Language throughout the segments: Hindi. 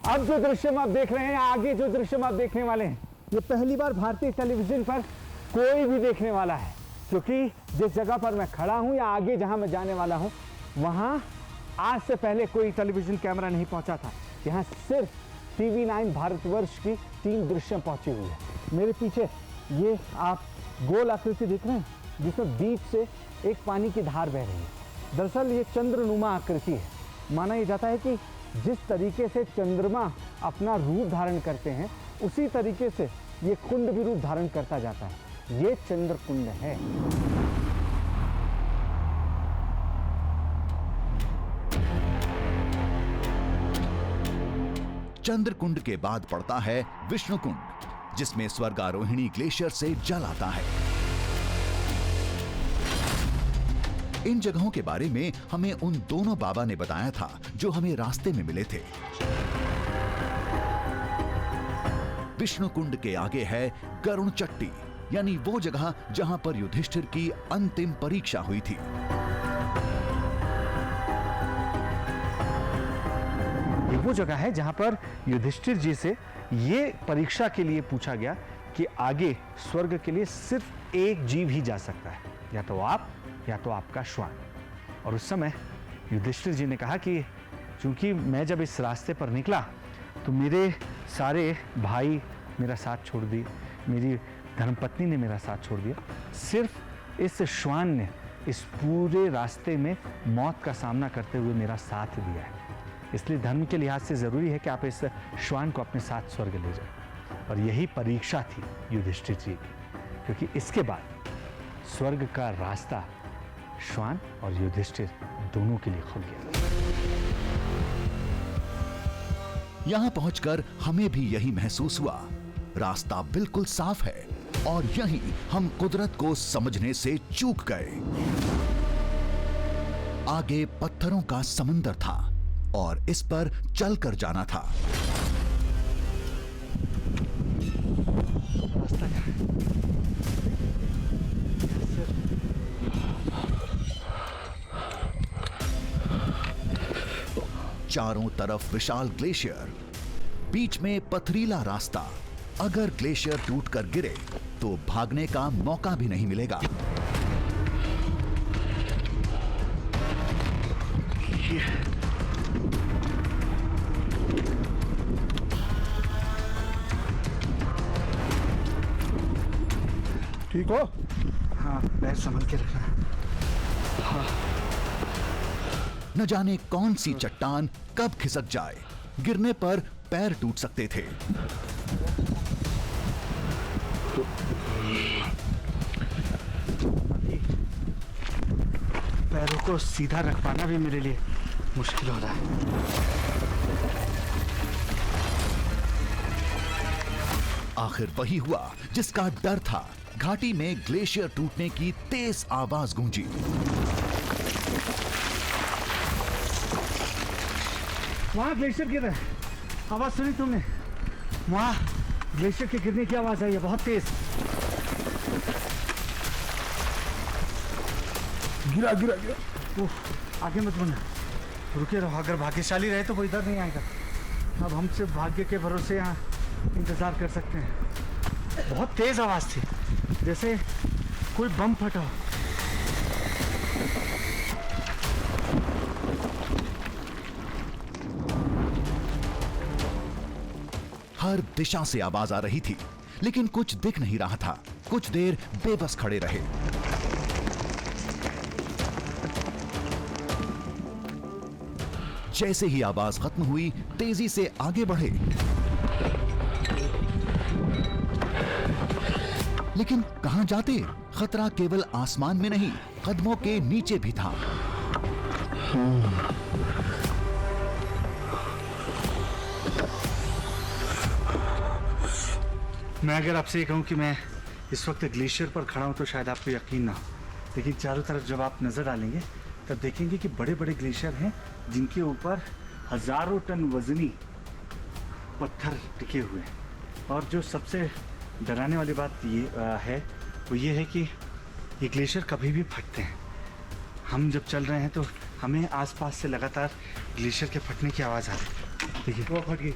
अब जो दृश्य में आप देख रहे हैं, आगे जो दृश्य में आप देखने वाले हैं, ये पहली बार भारतीय टेलीविजन पर कोई भी देखने वाला है, क्योंकि जिस जगह पर मैं खड़ा हूं या आगे जहां मैं जाने वाला हूं, वहां आज से पहले कोई टेलीविजन कैमरा नहीं पहुंचा था। यहां सिर्फ TV9 भारतवर्ष की 3 दृश्य पहुंची हुई है। मेरे पीछे ये आप गोल आकृति देख रहे हैं, जिसमें बीच से एक पानी की धार बह रही है। दरअसल ये चंद्रनुमा आकृति है। माना यह जाता है कि जिस तरीके से चंद्रमा अपना रूप धारण करते हैं, उसी तरीके से ये कुंड भी रूप धारण करता जाता है। ये चंद्र कुंड है। चंद्रकुंड के बाद पड़ता है विष्णुकुंड, जिसमें स्वर्गारोहिणी ग्लेशियर से जल आता है। इन जगहों के बारे में हमें उन दोनों बाबा ने बताया था जो हमें रास्ते में मिले थे। विष्णुकुंड के आगे है गरुण चट्टी, यानी वो जगह जहां पर युधिष्ठिर की अंतिम परीक्षा हुई थी। ये वो जगह है जहां पर युधिष्ठिर जी से ये परीक्षा के लिए पूछा गया कि आगे स्वर्ग के लिए सिर्फ एक जीव ही जा सकता है, या तो आप या तो आपका श्वान। और उस समय युधिष्ठिर जी ने कहा कि चूंकि मैं जब इस रास्ते पर निकला तो मेरे सारे भाई मेरा साथ छोड़ दिए, मेरी धर्मपत्नी ने मेरा साथ छोड़ दिया, सिर्फ इस श्वान ने इस पूरे रास्ते में मौत का सामना करते हुए मेरा साथ दिया है। इसलिए धर्म के लिहाज से जरूरी है कि आप इस श्वान को अपने साथ स्वर्ग ले जाएं। और यही परीक्षा थी युधिष्ठिर जी की, क्योंकि इसके बाद स्वर्ग का रास्ता श्वान और युधिष्ठिर दोनों के लिए खुल गया। यहां पहुंचकर हमें भी यही महसूस हुआ। रास्ता बिल्कुल साफ है और यहीं हम कुदरत को समझने से चूक गए। आगे पत्थरों का समंदर था और इस पर चलकर जाना था। रास्ता क्या है? चारों तरफ विशाल ग्लेशियर, बीच में पथरीला रास्ता। अगर ग्लेशियर टूटकर गिरे तो भागने का मौका भी नहीं मिलेगा। ठीक हो? हाँ, पैर संभल के रखना। हाँ। न जाने कौन सी चट्टान कब खिसक जाए, गिरने पर पैर टूट सकते थे। पैरों को सीधा रख पाना भी मेरे लिए मुश्किल हो रहा है। आखिर वही हुआ जिसका डर था। घाटी में ग्लेशियर टूटने की तेज आवाज गूंजी। वहां ग्लेशियर गिर रहा है। आवाज सुनी तुमने? वहां ग्लेशियर के गिरने की आवाज आई है, बहुत तेज। गिरा गिरा गिरा। उफ, आगे मत बढ़ना, रुके रहो। अगर भाग्यशाली रहे तो वो इधर नहीं आएगा। अब हम सिर्फ भाग्य के भरोसे यहाँ इंतजार कर सकते हैं। बहुत तेज आवाज थी, जैसे कोई बम फटा हो। हर दिशा से आवाज आ रही थी, लेकिन कुछ दिख नहीं रहा था। कुछ देर बेबस खड़े रहे। जैसे ही आवाज खत्म हुई, तेजी से आगे बढ़े, लेकिन कहां जाते? खतरा केवल आसमान में नहीं, कदमों के नीचे भी था। मैं अगर आपसे ये कहूं कि मैं इस वक्त ग्लेशियर पर खड़ा हूं तो शायद आपको यकीन ना हो, लेकिन चारों तरफ जब आप नजर डालेंगे तब देखेंगे कि बड़े बड़े ग्लेशियर हैं जिनके ऊपर हजारों टन वजनी पत्थर टिके हुए हैं। और जो सबसे डराने वाली बात ये है वो ये है कि ये ग्लेशियर कभी भी फटते हैं। हम जब चल रहे हैं तो हमें आसपास से लगातार ग्लेशियर के फटने की आवाज़ आ रही है। देखिए वो फट गई,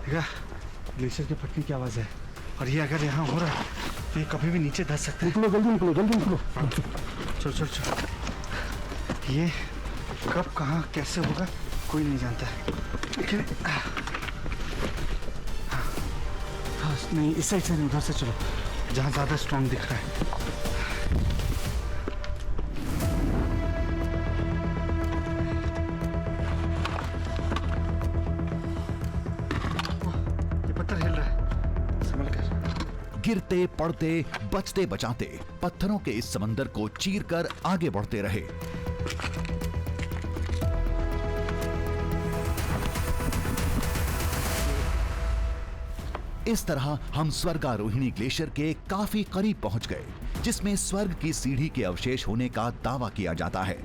देखा ग्लेशियर के फटने की आवाज़ है। और ये अगर यहाँ हो रहा है तो ये कभी भी नीचे धंस सकता है। निकलो जल्दी निकलो जल्दी निकलो। चलो चलो चलो, ये कब कहाँ कैसे होगा कोई नहीं जानता है। लेकिन हाँ, नहीं इस साइड से नहीं, उधर से चलो जहाँ ज़्यादा स्ट्रॉन्ग दिख रहा है। ये पत्थर हिल रहा है, संभल कर। गिरते पड़ते बचते बचाते पत्थरों के इस समंदर को चीरकर आगे बढ़ते रहे। इस तरह हम स्वर्गारोहिणी ग्लेशियर के काफी करीब पहुंच गए, जिसमें स्वर्ग की सीढ़ी के अवशेष होने का दावा किया जाता है।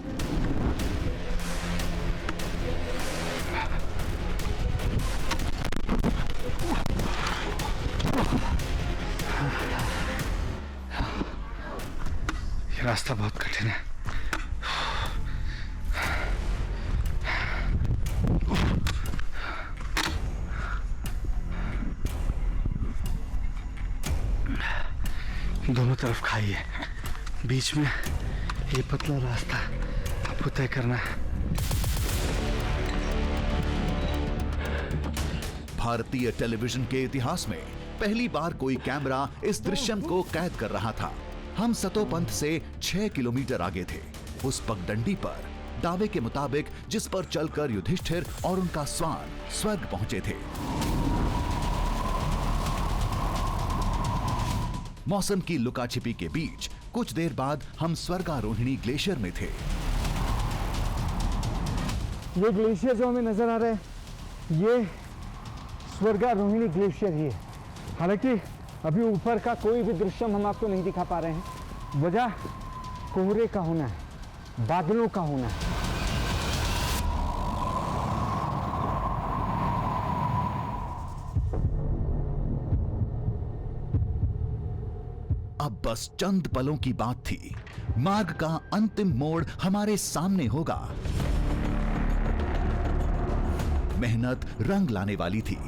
ये रास्ता बहुत कठिन है। दोनों तरफ खाई है, बीच में ये पतला रास्ता आपको तय करना है। भारतीय टेलीविजन के इतिहास में पहली बार कोई कैमरा इस दृश्यम को कैद कर रहा था। हम सतोपंथ से 6 किलोमीटर आगे थे, उस पगडंडी पर दावे के मुताबिक जिस पर चलकर युधिष्ठिर और उनका स्वान स्वर्ग पहुंचे थे। मौसम की लुकाछिपी के बीच कुछ देर बाद हम स्वर्गारोहिणी ग्लेशियर में थे। ये ग्लेशियर जो हमें नजर आ रहा है, ये स्वर्गारोहिणी ग्लेशियर ही है। हालांकि अभी ऊपर का कोई भी दृश्य हम आपको नहीं दिखा पा रहे हैं। वजह कोहरे का होना है, बादलों का होना है। अब बस चंद पलों की बात थी, मार्ग का अंतिम मोड़ हमारे सामने होगा। मेहनत रंग लाने वाली थी।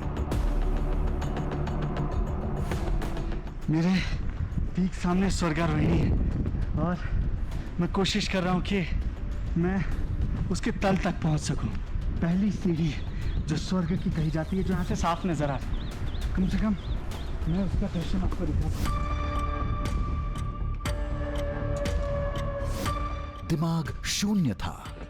मेरे ठीक सामने स्वर्गारोहिणी है और मैं कोशिश कर रहा हूँ कि मैं उसके तल तक पहुँच सकूँ। पहली सीढ़ी जो स्वर्ग की कही जाती है, जो यहाँ से साफ नजर आ रहा है, कम से कम मैं उसका दर्शन आपको दिखा सकूँ। दिमाग शून्य था।